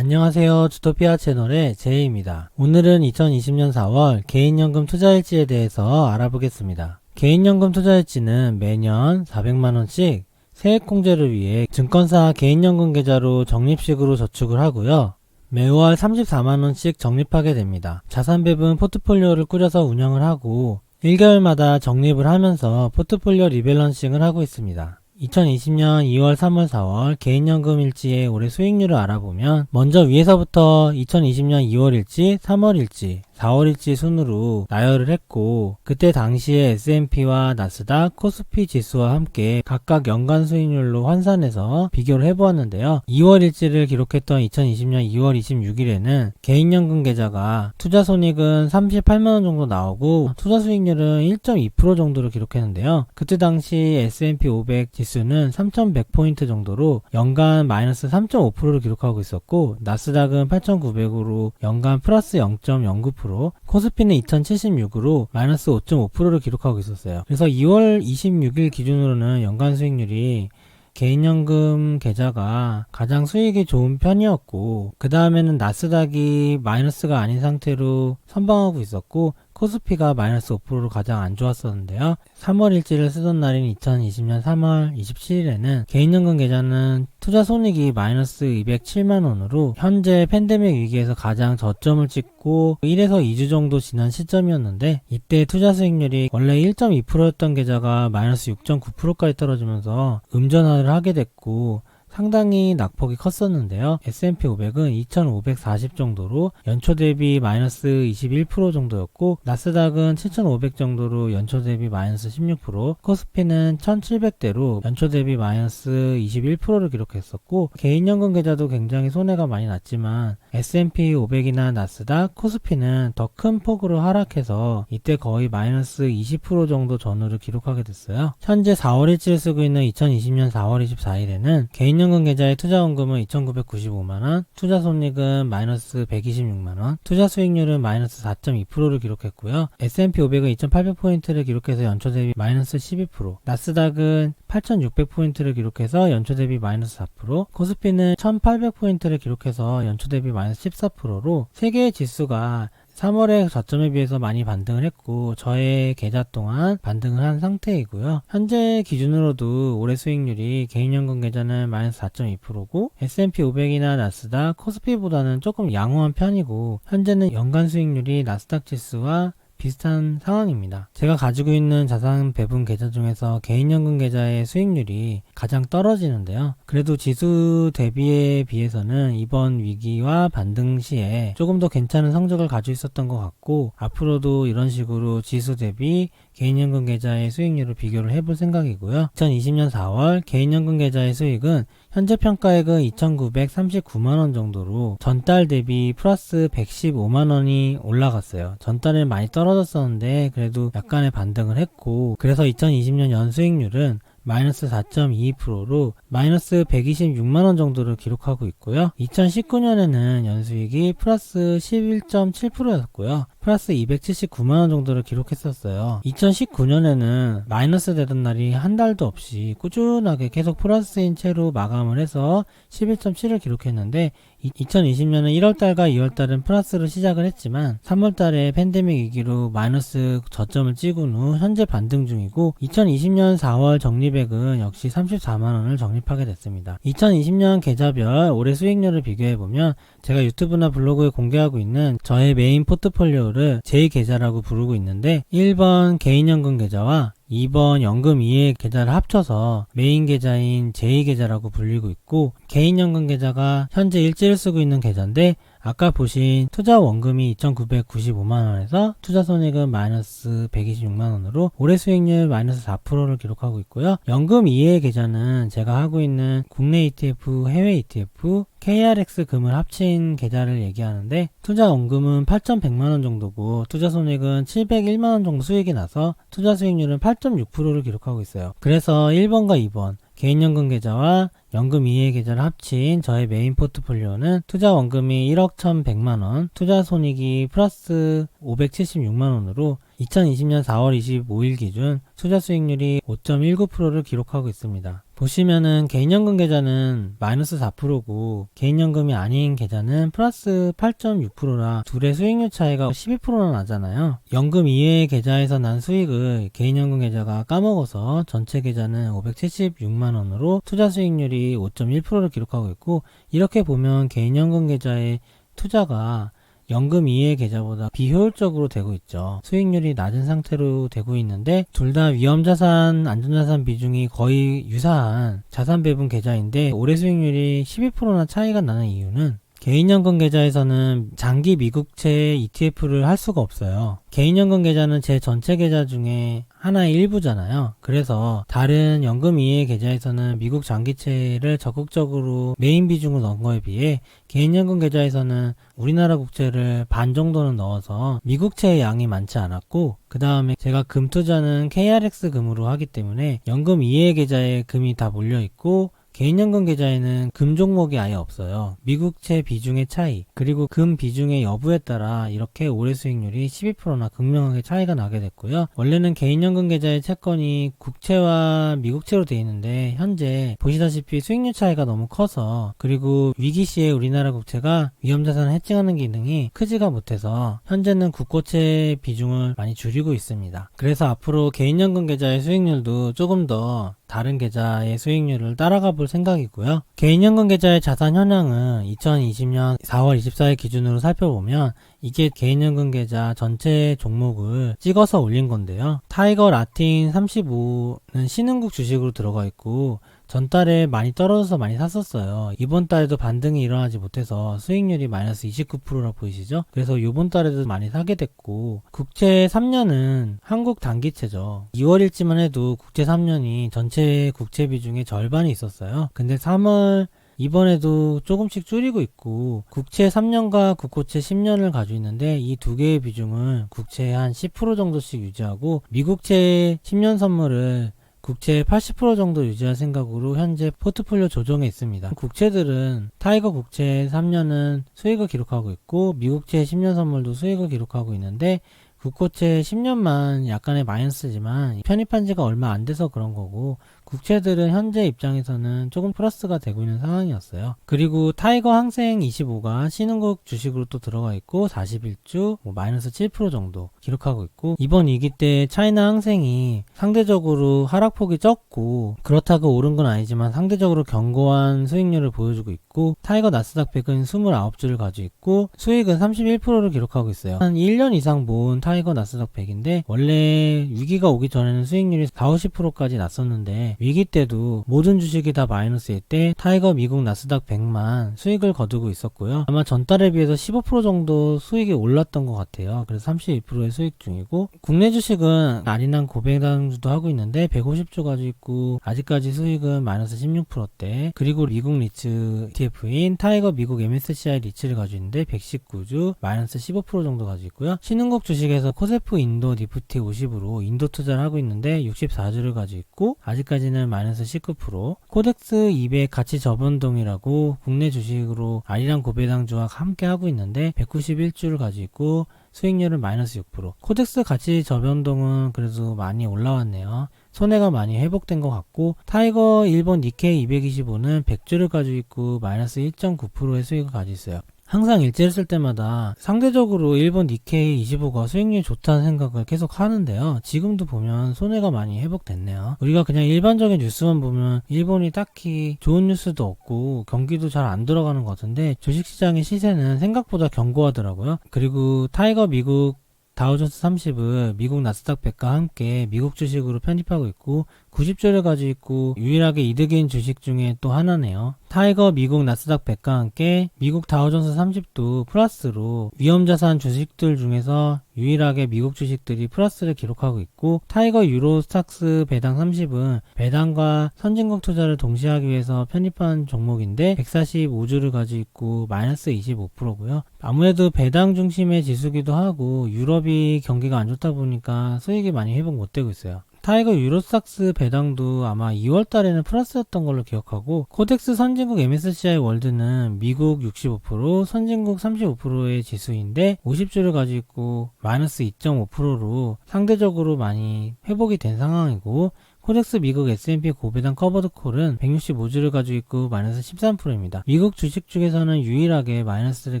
안녕하세요. 주토피아 채널의 제이입니다. 오늘은 2020년 4월 개인연금 투자일지에 대해서 알아보겠습니다. 개인연금 투자일지는 매년 400만원씩 세액공제를 위해 증권사 개인연금 계좌로 적립식으로 저축을 하고요. 매월 34만원씩 적립하게 됩니다. 자산배분 포트폴리오를 꾸려서 운영을 하고 1개월마다 적립을 하면서 포트폴리오 리밸런싱을 하고 있습니다. 2020년 2월, 3월, 4월 개인연금 일지의 올해 수익률을 알아보면 먼저 위에서부터 2020년 2월 일지, 3월 일지, 4월 일지 순으로 나열을 했고 그때 당시에 S&P와 나스닥, 코스피 지수와 함께 각각 연간 수익률로 환산해서 비교를 해보았는데요. 2월 일지를 기록했던 2020년 2월 26일에는 개인연금 계좌가 투자손익은 38만원 정도 나오고 투자수익률은 1.2% 정도를 기록했는데요. 그때 당시 S&P 500 지수는 3100포인트 정도로 연간 마이너스 3.5%를 기록하고 있었고 나스닥은 8900으로 연간 플러스 0.09%, 코스피는 2076으로 마이너스 5.5%를 기록하고 있었어요. 그래서 2월 26일 기준으로는 연간 수익률이 개인연금 계좌가 가장 수익이 좋은 편이었고 그 다음에는 나스닥이 마이너스가 아닌 상태로 선방하고 있었고 코스피가 마이너스 5%로 가장 안 좋았었는데요. 3월 일지를 쓰던 날인 2020년 3월 27일에는 개인연금 계좌는 투자 손익이 마이너스 207만원으로 현재 팬데믹 위기에서 가장 저점을 찍고 1에서 2주 정도 지난 시점이었는데 이때 투자 수익률이 원래 1.2%였던 계좌가 마이너스 6.9%까지 떨어지면서 음전화를 하게 됐고 상당히 낙폭이 컸었는데요. S&P 500은 2540 정도로 연초 대비 마이너스 21% 정도였고 나스닥은 7500 정도로 연초 대비 마이너스 16%, 코스피는 1700대로 연초 대비 마이너스 21%를 기록했었고 개인연금 계좌도 굉장히 손해가 많이 났지만 S&P 500이나 나스닥, 코스피는 더 큰 폭으로 하락해서 이때 거의 마이너스 20% 정도 전후를 기록하게 됐어요. 현재 4월 일지를 쓰고 있는 2020년 4월 24일에는 개인연금 계좌의 투자원금은 2995만원, 투자손익은 마이너스 126만원, 투자수익률은 마이너스 4.2%를 기록했고요. S&P 500은 2800포인트를 기록해서 연초 대비 마이너스 12%, 나스닥은 8600포인트를 기록해서 연초 대비 마이너스 4%, 코스피는 1800포인트를 기록해서 연초 대비 마이너스 14%로 세 개의 지수가 3월의 저점에 비해서 많이 반등을 했고 저의 계좌 동안 반등을 한 상태이고요. 현재 기준으로도 올해 수익률이 개인연금 계좌는 마이너스 4.2%고 S&P 500이나 나스닥, 코스피보다는 조금 양호한 편이고 현재는 연간 수익률이 나스닥 지수와 비슷한 상황입니다. 제가 가지고 있는 자산 배분 계좌 중에서 개인연금 계좌의 수익률이 가장 떨어지는데요. 그래도 지수 대비에 비해서는 이번 위기와 반등 시에 조금 더 괜찮은 성적을 가지고 있었던 것 같고 앞으로도 이런 식으로 지수 대비 개인연금 계좌의 수익률을 비교를 해볼 생각이고요. 2020년 4월 개인연금 계좌의 수익은 현재 평가액은 2,939만원 정도로 전달 대비 플러스 115만원이 올라갔어요. 전달은 많이 떨어졌었는데 그래도 약간의 반등을 했고 그래서 2020년 연수익률은 마이너스 4.22%로 마이너스 126만원 정도를 기록하고 있고요. 2019년에는 연수익이 플러스 11.7%였고요. 플러스 279만원 정도를 기록했었어요. 2019년에는 마이너스 되던 날이 한 달도 없이 꾸준하게 계속 플러스인 채로 마감을 해서 11.7을 기록했는데 2020년은 1월달과 2월달은 플러스로 시작을 했지만 3월달에 팬데믹 위기로 마이너스 저점을 찍은 후 현재 반등 중이고 2020년 4월 적립액은 역시 34만원을 적립하게 됐습니다. 2020년 계좌별 올해 수익률을 비교해보면 제가 유튜브나 블로그에 공개하고 있는 저의 메인 포트폴리오를 제2계좌라고 부르고 있는데 1번 개인연금 계좌와 2번 연금이해 계좌를 합쳐서 메인 계좌인 제2계좌라고 불리고 있고 개인연금 계좌가 현재 일지를 쓰고 있는 계좌인데 아까 보신 투자 원금이 2,995만원에서 투자 손익은 마이너스 126만원으로 올해 수익률 마이너스 4%를 기록하고 있고요. 연금 이해 계좌는 제가 하고 있는 국내 ETF, 해외 ETF, KRX 금을 합친 계좌를 얘기하는데 투자 원금은 8,100만원 정도고 투자 손익은 701만원 정도 수익이 나서 투자 수익률은 8.6%를 기록하고 있어요. 그래서 1번과 2번 개인연금 계좌와 연금 이해 계좌를 합친 저의 메인 포트폴리오는 투자 원금이 1억 1,100만원, 투자 손익이 플러스 576만원으로 2020년 4월 25일 기준 투자 수익률이 5.19%를 기록하고 있습니다. 보시면은 개인연금 계좌는 마이너스 4%고 개인연금이 아닌 계좌는 플러스 8.6%라 둘의 수익률 차이가 12%나 나잖아요. 연금 이외의 계좌에서 난 수익을 개인연금 계좌가 까먹어서 전체 계좌는 576만원으로 투자 수익률이 5.1%를 기록하고 있고, 이렇게 보면 개인연금 계좌의 투자가 연금 이외의 계좌보다 비효율적으로 되고 있죠. 수익률이 낮은 상태로 되고 있는데 둘 다 위험자산, 안전자산 비중이 거의 유사한 자산 배분 계좌인데 올해 수익률이 12%나 차이가 나는 이유는 개인연금 계좌에서는 장기 미국채 ETF를 할 수가 없어요. 개인연금 계좌는 제 전체 계좌 중에 하나의 일부잖아요. 그래서 다른 연금 이외의 계좌에서는 미국 장기채를 적극적으로 메인 비중으로 넣은 거에 비해 개인연금 계좌에서는 우리나라 국채를 반 정도는 넣어서 미국채의 양이 많지 않았고, 그 다음에 제가 금 투자는 KRX 금으로 하기 때문에 연금 이외의 계좌에 금이 다 몰려있고, 개인연금 계좌에는 금 종목이 아예 없어요. 미국채 비중의 차이, 그리고 금 비중의 여부에 따라 이렇게 올해 수익률이 12%나 극명하게 차이가 나게 됐고요. 원래는 개인연금 계좌의 채권이 국채와 미국채로 되어 있는데 현재 보시다시피 수익률 차이가 너무 커서, 그리고 위기시에 우리나라 국채가 위험자산을 해칭하는 기능이 크지가 못해서 현재는 국고채 비중을 많이 줄이고 있습니다. 그래서 앞으로 개인연금 계좌의 수익률도 조금 더 다른 계좌의 수익률을 따라가 볼 생각이고요. 개인연금 계좌의 자산 현황은 2020년 4월 24일 기준으로 살펴보면 이게 개인연금 계좌 전체 종목을 찍어서 올린 건데요. 타이거 라틴 35는 신흥국 주식으로 들어가 있고 전달에 많이 떨어져서 많이 샀었어요. 이번 달에도 반등이 일어나지 못해서 수익률이 마이너스 29%라 보이시죠? 그래서 이번 달에도 많이 사게 됐고, 국채 3년은 한국 단기채죠. 2월일지만 해도 국채 3년이 전체 국채 비중의 절반이 있었어요. 근데 3월 이번에도 조금씩 줄이고 있고, 국채 3년과 국고채 10년을 가지고 있는데 이 두 개의 비중은 국채 한 10% 정도씩 유지하고 미국채 10년 선물을 국채 80% 정도 유지할 생각으로 현재 포트폴리오 조정에 있습니다. 국채들은 타이거 국채 3년은 수익을 기록하고 있고 미국채 10년 선물도 수익을 기록하고 있는데 국고채 10년만 약간의 마이너스지만 편입한 지가 얼마 안 돼서 그런 거고, 국채들은 현재 입장에서는 조금 플러스가 되고 있는 상황이었어요. 그리고 타이거 항생 25가 신흥국 주식으로 또 들어가 있고 41주 마이너스 7% 정도 기록하고 있고, 이번 위기 때 차이나 항생이 상대적으로 하락폭이 적고 그렇다고 오른 건 아니지만 상대적으로 견고한 수익률을 보여주고 있고, 타이거 나스닥 100은 29주를 가지고 있고 수익은 31%를 기록하고 있어요. 한 1년 이상 모은 타이거 나스닥 100인데 원래 위기가 오기 전에는 수익률이 40~50%까지 났었는데 위기 때도 모든 주식이 다 마이너스일 때 타이거 미국 나스닥 100만 수익을 거두고 있었고요. 아마 전달에 비해서 15% 정도 수익이 올랐던 것 같아요. 그래서 32%의 수익 중이고, 국내 주식은 아리랑 고배당주도 하고 있는데 150주 가지고 있고 아직까지 수익은 마이너스 16%대, 그리고 미국 리츠 ETF인 타이거 미국 MSCI 리츠를 가지고 있는데 119주 마이너스 15% 정도 가지고 있고요. 신흥국 주식에서 코세프 인도 니프티 50으로 인도 투자를 하고 있는데 64주를 가지고 있고 아직까지는 마이너스 19%, 코덱스 200 가치 저변동이라고 국내 주식으로 아리랑 고배당주와 함께 하고 있는데 191주를 가지고 있고 수익률은 마이너스 6%. 코덱스 가치 저변동은 그래도 많이 올라왔네요. 손해가 많이 회복된 것 같고, 타이거 일본 니케이 225는 100주를 가지고 있고 마이너스 1.9%의 수익을 가지고 있어요. 항상 일지를 쓸 때마다 상대적으로 일본 니케이 25가 수익률이 좋다는 생각을 계속 하는데요. 지금도 보면 손해가 많이 회복됐네요. 우리가 그냥 일반적인 뉴스만 보면 일본이 딱히 좋은 뉴스도 없고 경기도 잘 안 들어가는 것 같은데 주식시장의 시세는 생각보다 견고하더라고요. 그리고 타이거 미국 다우존스 30을 미국 나스닥 100과 함께 미국 주식으로 편입하고 있고 90주를 가지고 있고 유일하게 이득인 주식 중에 또 하나네요. 타이거 미국 나스닥 100과 함께 미국 다우존스 30도 플러스로 위험자산 주식들 중에서 유일하게 미국 주식들이 플러스를 기록하고 있고, 타이거 유로스탁스 배당 30은 배당과 선진국 투자를 동시에 하기 위해서 편입한 종목인데 145주를 가지고 있고 마이너스 25%고요. 아무래도 배당 중심의 지수기도 하고 유럽이 경기가 안 좋다 보니까 수익이 많이 회복 못 되고 있어요. 타이거 유로스탁스 배당도 아마 2월 달에는 플러스였던 걸로 기억하고, 코덱스 선진국 MSCI 월드는 미국 65%, 선진국 35%의 지수인데 50주를 가지고 있고 마이너스 2.5%로 상대적으로 많이 회복이 된 상황이고, 코덱스 미국 S&P 고배당 커버드 콜은 165주를 가지고 있고 마이너스 13%입니다. 미국 주식 중에서는 유일하게 마이너스를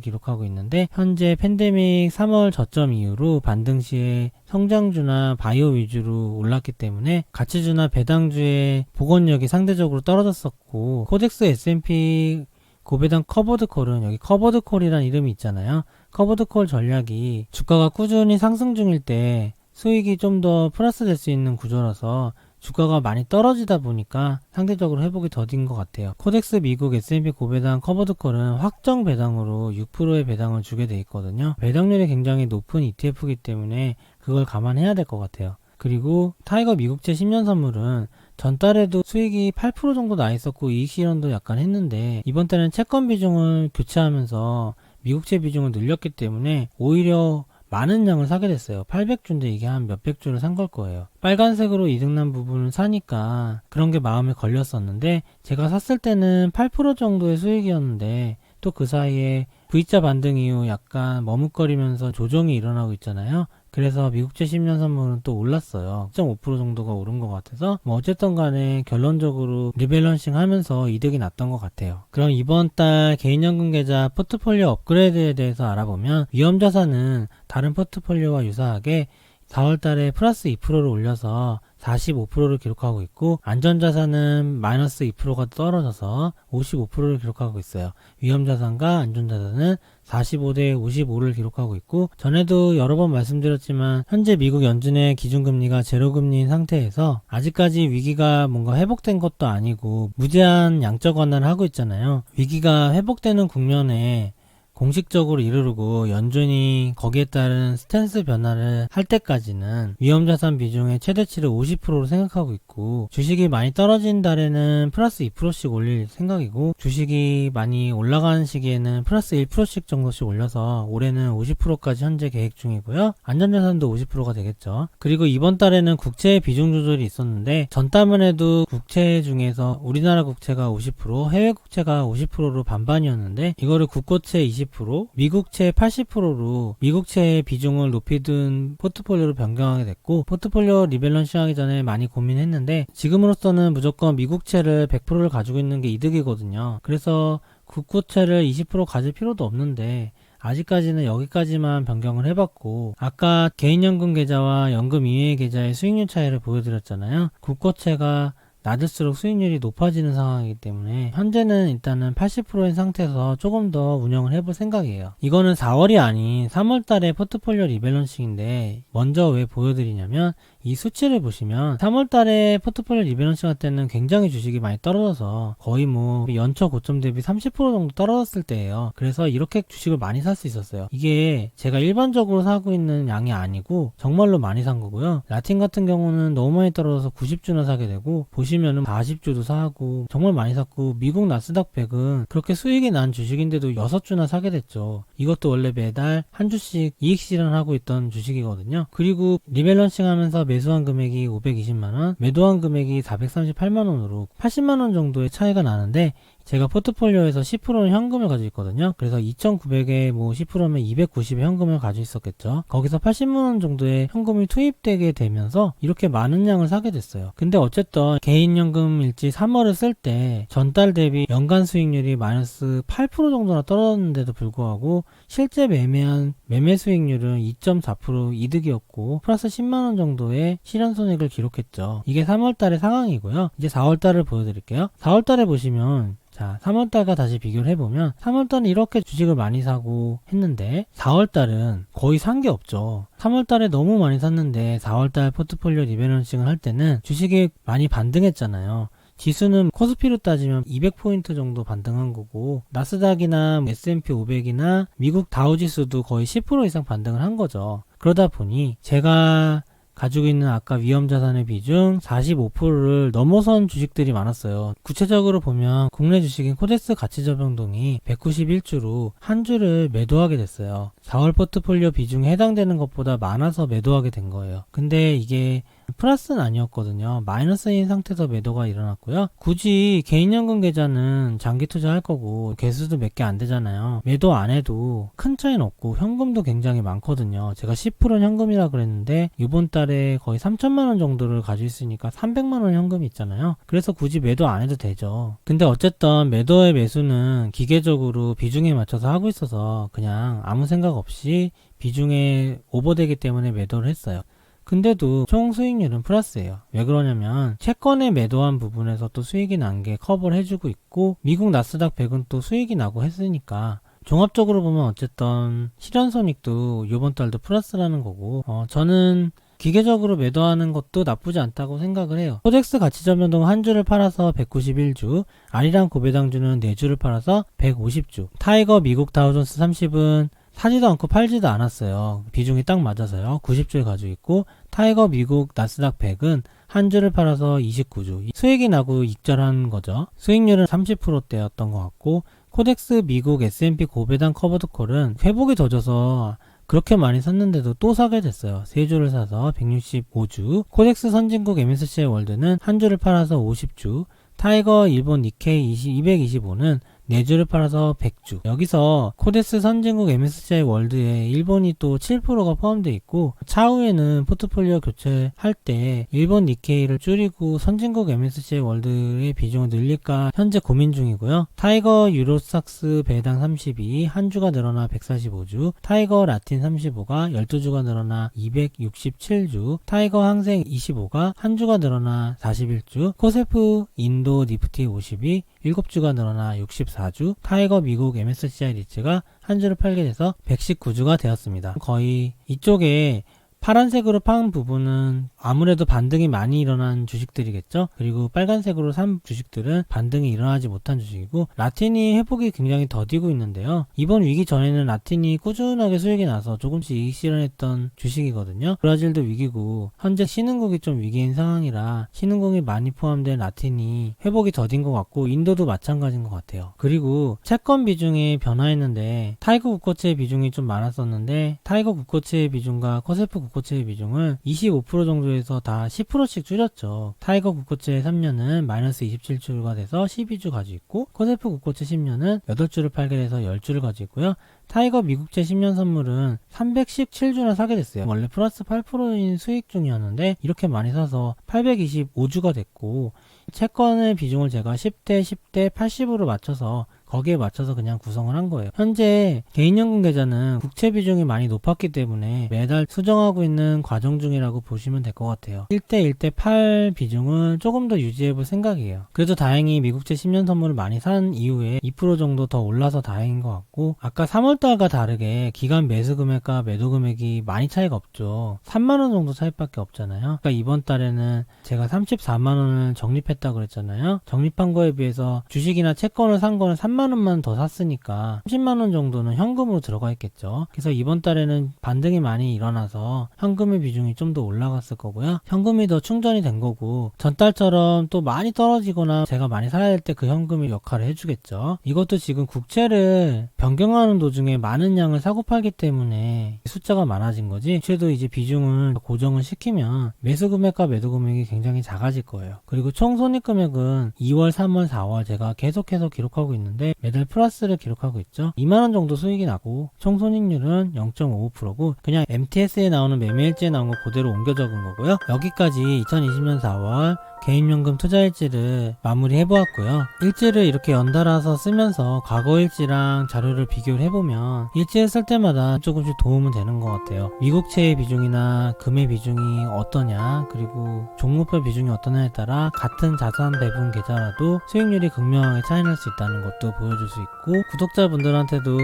기록하고 있는데 현재 팬데믹 3월 저점 이후로 반등 시에 성장주나 바이오 위주로 올랐기 때문에 가치주나 배당주의 복원력이 상대적으로 떨어졌었고, 코덱스 S&P 고배당 커버드 콜은 여기 커버드 콜이라는 이름이 있잖아요. 커버드 콜 전략이 주가가 꾸준히 상승 중일 때 수익이 좀 더 플러스 될 수 있는 구조라서 주가가 많이 떨어지다 보니까 상대적으로 회복이 더딘 것 같아요. 코덱스 미국 S&P 고배당 커버드 콜은 확정 배당으로 6%의 배당을 주게 돼 있거든요. 배당률이 굉장히 높은 ETF이기 때문에 그걸 감안해야 될 것 같아요. 그리고 타이거 미국채 10년 선물은 전달에도 수익이 8% 정도 나 있었고 이익 실현도 약간 했는데, 이번 달에는 채권 비중을 교체하면서 미국채 비중을 늘렸기 때문에 오히려 많은 양을 사게 됐어요. 800주인데 이게 한 몇백 주를 산 걸 거예요. 빨간색으로 이득난 부분을 사니까 그런 게 마음에 걸렸었는데, 제가 샀을 때는 8% 정도의 수익이었는데 또 그 사이에 V자 반등 이후 약간 머뭇거리면서 조정이 일어나고 있잖아요. 그래서 미국채 10년 선물은 또 올랐어요. 0.5% 정도가 오른 것 같아서 어쨌든 간에 결론적으로 리밸런싱 하면서 이득이 났던 것 같아요. 그럼 이번 달 개인연금 계좌 포트폴리오 업그레이드에 대해서 알아보면, 위험자산은 다른 포트폴리오와 유사하게 4월 달에 플러스 2%를 올려서 45%를 기록하고 있고, 안전자산은 마이너스 2%가 떨어져서 55%를 기록하고 있어요. 위험자산과 안전자산은 45대 55를 기록하고 있고, 전에도 여러 번 말씀드렸지만 현재 미국 연준의 기준금리가 제로금리인 상태에서 아직까지 위기가 뭔가 회복된 것도 아니고 무제한 양적 완화를 하고 있잖아요. 위기가 회복되는 국면에 공식적으로 이르르고 연준이 거기에 따른 스탠스 변화를 할 때까지는 위험자산 비중의 최대치를 50%로 생각하고 있고, 주식이 많이 떨어진 달에는 플러스 2%씩 올릴 생각이고, 주식이 많이 올라가는 시기에는 플러스 1%씩 정도씩 올려서 올해는 50%까지 현재 계획 중이고요. 안전자산도 50%가 되겠죠. 그리고 이번 달에는 국채 비중 조절이 있었는데, 전달만 해도 국채 중에서 우리나라 국채가 50%, 해외 국채가 50%로 반반이었는데, 이거를 국고채 20%, 미국채 80%로 미국채의 비중을 높이 둔 포트폴리오로 변경하게 됐고, 포트폴리오 리밸런싱 하기 전에 많이 고민했는데 지금으로서는 무조건 미국채를 100%를 가지고 있는 게 이득이거든요. 그래서 국고채를 20% 가질 필요도 없는데 아직까지는 여기까지만 변경을 해봤고, 아까 개인연금 계좌와 연금 이외의 계좌의 수익률 차이를 보여드렸잖아요. 국고채가 낮을수록 수익률이 높아지는 상황이기 때문에 현재는 일단은 80%인 상태에서 조금 더 운영을 해볼 생각이에요. 이거는 4월이 아닌 3월 달에 포트폴리오 리밸런싱인데, 먼저 왜 보여드리냐면 이 수치를 보시면 3월 달에 포트폴리오 리밸런싱 할 때는 굉장히 주식이 많이 떨어져서 거의 연초 고점 대비 30% 정도 떨어졌을 때예요. 그래서 이렇게 주식을 많이 살 수 있었어요. 이게 제가 일반적으로 사고 있는 양이 아니고 정말로 많이 산 거고요. 라틴 같은 경우는 너무 많이 떨어져서 90주나 사게 되고, 보시면은 40주도 사고 정말 많이 샀고, 미국 나스닥 100은 그렇게 수익이 난 주식인데도 6주나 사게 됐죠. 이것도 원래 매달 한 주씩 이익 실현하고 있던 주식이거든요. 그리고 리밸런싱 하면서 매수한 금액이 520만원, 매도한 금액이 438만원으로 80만원 정도의 차이가 나는데, 제가 포트폴리오에서 10%는 현금을 가지고 있거든요. 그래서 2,900에 10%면 290의 현금을 가지고 있었겠죠. 거기서 80만원 정도의 현금이 투입되게 되면서 이렇게 많은 양을 사게 됐어요. 근데 어쨌든 개인연금 일지 3월을 쓸 때 전달 대비 연간 수익률이 마이너스 8% 정도나 떨어졌는데도 불구하고 실제 매매한 매매 수익률은 2.4% 이득이었고 플러스 10만원 정도의 실현손익을 기록했죠. 이게 3월달의 상황이고요. 이제 4월달을 보여드릴게요. 4월달에 보시면, 자, 3월달과 다시 비교를 해보면 3월달은 이렇게 주식을 많이 사고 했는데 4월달은 거의 산 게 없죠. 3월달에 너무 많이 샀는데 4월달 포트폴리오 리밸런싱을 할 때는 주식이 많이 반등했잖아요. 지수는 코스피로 따지면 200포인트 정도 반등한 거고, 나스닥이나 S&P 500이나 미국 다우지수도 거의 10% 이상 반등을 한 거죠. 그러다 보니 제가 가지고 있는 아까 위험자산의 비중 45%를 넘어선 주식들이 많았어요. 구체적으로 보면 국내 주식인 코덱스 가치저변동이 191주로 한 주를 매도하게 됐어요. 4월 포트폴리오 비중에 해당되는 것보다 많아서 매도하게 된 거예요. 근데 이게 플러스는 아니었거든요. 마이너스인 상태에서 매도가 일어났고요. 굳이 개인연금 계좌는 장기 투자할 거고 개수도 몇 개 안 되잖아요. 매도 안 해도 큰 차이는 없고 현금도 굉장히 많거든요. 제가 10%는 현금이라 그랬는데 이번 달에 거의 3천만 원 정도를 가지고 있으니까 300만 원 현금이 있잖아요. 그래서 굳이 매도 안 해도 되죠. 근데 어쨌든 매도의 매수는 기계적으로 비중에 맞춰서 하고 있어서 그냥 아무 생각 없이 비중에 오버되기 때문에 매도를 했어요. 근데도 총 수익률은 플러스예요. 왜 그러냐면 채권에 매도한 부분에서 또 수익이 난 게 커버를 해주고 있고 미국 나스닥 100은 또 수익이 나고 했으니까 종합적으로 보면 어쨌든 실현손익도 이번 달도 플러스라는 거고 저는 기계적으로 매도하는 것도 나쁘지 않다고 생각을 해요. 코덱스 가치전변동 한 주를 팔아서 191주, 아리랑 고배당주는 4주를 팔아서 150주, 타이거 미국 다우존스 30은 사지도 않고 팔지도 않았어요. 비중이 딱 맞아서요. 90주를 가지고 있고 타이거 미국 나스닥 100은 한 주를 팔아서 29주. 수익이 나고 익절한 거죠. 수익률은 30%대였던 것 같고 코덱스 미국 S&P 고배당 커버드콜은 회복이 더져서 그렇게 많이 샀는데도 또 사게 됐어요. 3주를 사서 165주. 코덱스 선진국 MSCI 월드는 한 주를 팔아서 50주. 타이거 일본 니케이 225는 4주를 팔아서 100주. 여기서 코덱스 선진국 MSCI 월드에 일본이 또 7%가 포함되어 있고 차후에는 포트폴리오 교체할 때 일본 니케이를 줄이고 선진국 MSCI 월드의 비중을 늘릴까 현재 고민 중이고요. 타이거 유로스탁스 배당 32 한 주가 늘어나 145주, 타이거 라틴 35가 12주가 늘어나 267주, 타이거 항생 25가 한 주가 늘어나 41주, 코세프 인도 니프티 50이 7주가 늘어나 64주, 타이거 미국 MSCI 리츠가 한 주를 팔게 돼서 119주가 되었습니다. 거의 이쪽에 파란색으로 판 부분은 아무래도 반등이 많이 일어난 주식들이겠죠. 그리고 빨간색으로 산 주식들은 반등이 일어나지 못한 주식이고 라틴이 회복이 굉장히 더디고 있는데요. 이번 위기 전에는 라틴이 꾸준하게 수익이 나서 조금씩 이익 실현했던 주식이거든요. 브라질도 위기고 현재 신흥국이 좀 위기인 상황이라 신흥국이 많이 포함된 라틴이 회복이 더딘 것 같고 인도도 마찬가지인 것 같아요. 그리고 채권 비중이 변화했는데 타이거 국고채의 비중이 좀 많았었는데 타이거 국고채의 비중과 코세프 국고채의 비중을 25% 정도에서 다 10%씩 줄였죠. 타이거 국고채 3년은 마이너스 27주가 돼서 12주 가지고 있고 코세프 국고채 10년은 8주를 팔게 돼서 10주를 가지고 있고요. 타이거 미국채 10년 선물은 317주나 사게 됐어요. 원래 플러스 8%인 수익 중이었는데 이렇게 많이 사서 825주가 됐고 채권의 비중을 제가 10대 10대 80으로 맞춰서 거기에 맞춰서 그냥 구성을 한 거예요. 현재 개인연금 계좌는 국채 비중이 많이 높았기 때문에 매달 수정하고 있는 과정 중이라고 보시면 될 것 같아요. 1대 1대 8 비중을 조금 더 유지해 볼 생각이에요. 그래도 다행히 미국채 10년 선물을 많이 산 이후에 2% 정도 더 올라서 다행인 것 같고 아까 3월달과 다르게 기간 매수 금액과 매도 금액이 많이 차이가 없죠. 3만원 정도 차이밖에 없잖아요. 그러니까 이번 달에는 제가 34만원을 적립했다고 그랬잖아요. 적립한 거에 비해서 주식이나 채권을 산 거는 3만원만 더 샀으니까 30만원 정도는 현금으로 들어가 있겠죠. 그래서 이번 달에는 반등이 많이 일어나서 현금의 비중이 좀 더 올라갔을 거고요. 현금이 더 충전이 된 거고 전달처럼 또 많이 떨어지거나 제가 많이 사야 될 때 그 현금이 역할을 해주겠죠. 이것도 지금 국채를 변경하는 도중에 많은 양을 사고 팔기 때문에 숫자가 많아진 거지 국채도 이제 비중을 고정을 시키면 매수 금액과 매도 금액이 굉장히 작아질 거예요. 그리고 총 손익 금액은 2월, 3월, 4월 제가 계속해서 기록하고 있는데 매달 플러스를 기록하고 있죠. 2만원 정도 수익이 나고 총 손익률은 0.55%고 그냥 MTS에 나오는 매매일지에 나온 거 그대로 옮겨 적은 거고요. 여기까지 2020년 4월 개인연금 투자일지를 마무리 해보았고요. 일지를 이렇게 연달아서 쓰면서 과거 일지랑 자료를 비교를 해보면 일지를 쓸 때마다 조금씩 도움은 되는 것 같아요. 미국채의 비중이나 금의 비중이 어떠냐 그리고 종목별 비중이 어떠냐에 따라 같은 자산 배분 계좌라도 수익률이 극명하게 차이날 수 있다는 것도 보여줄 수 있고 구독자분들한테도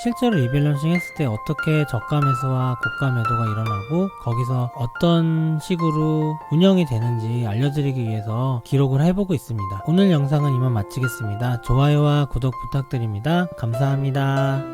실제로 리밸런싱 했을 때 어떻게 저가 매수와 고가 매도가 일어나고 거기서 어떤 식으로 운영이 되는지 알려드리기 위해서 기록을 해보고 있습니다. 오늘 영상은 이만 마치겠습니다. 좋아요와 구독 부탁드립니다. 감사합니다.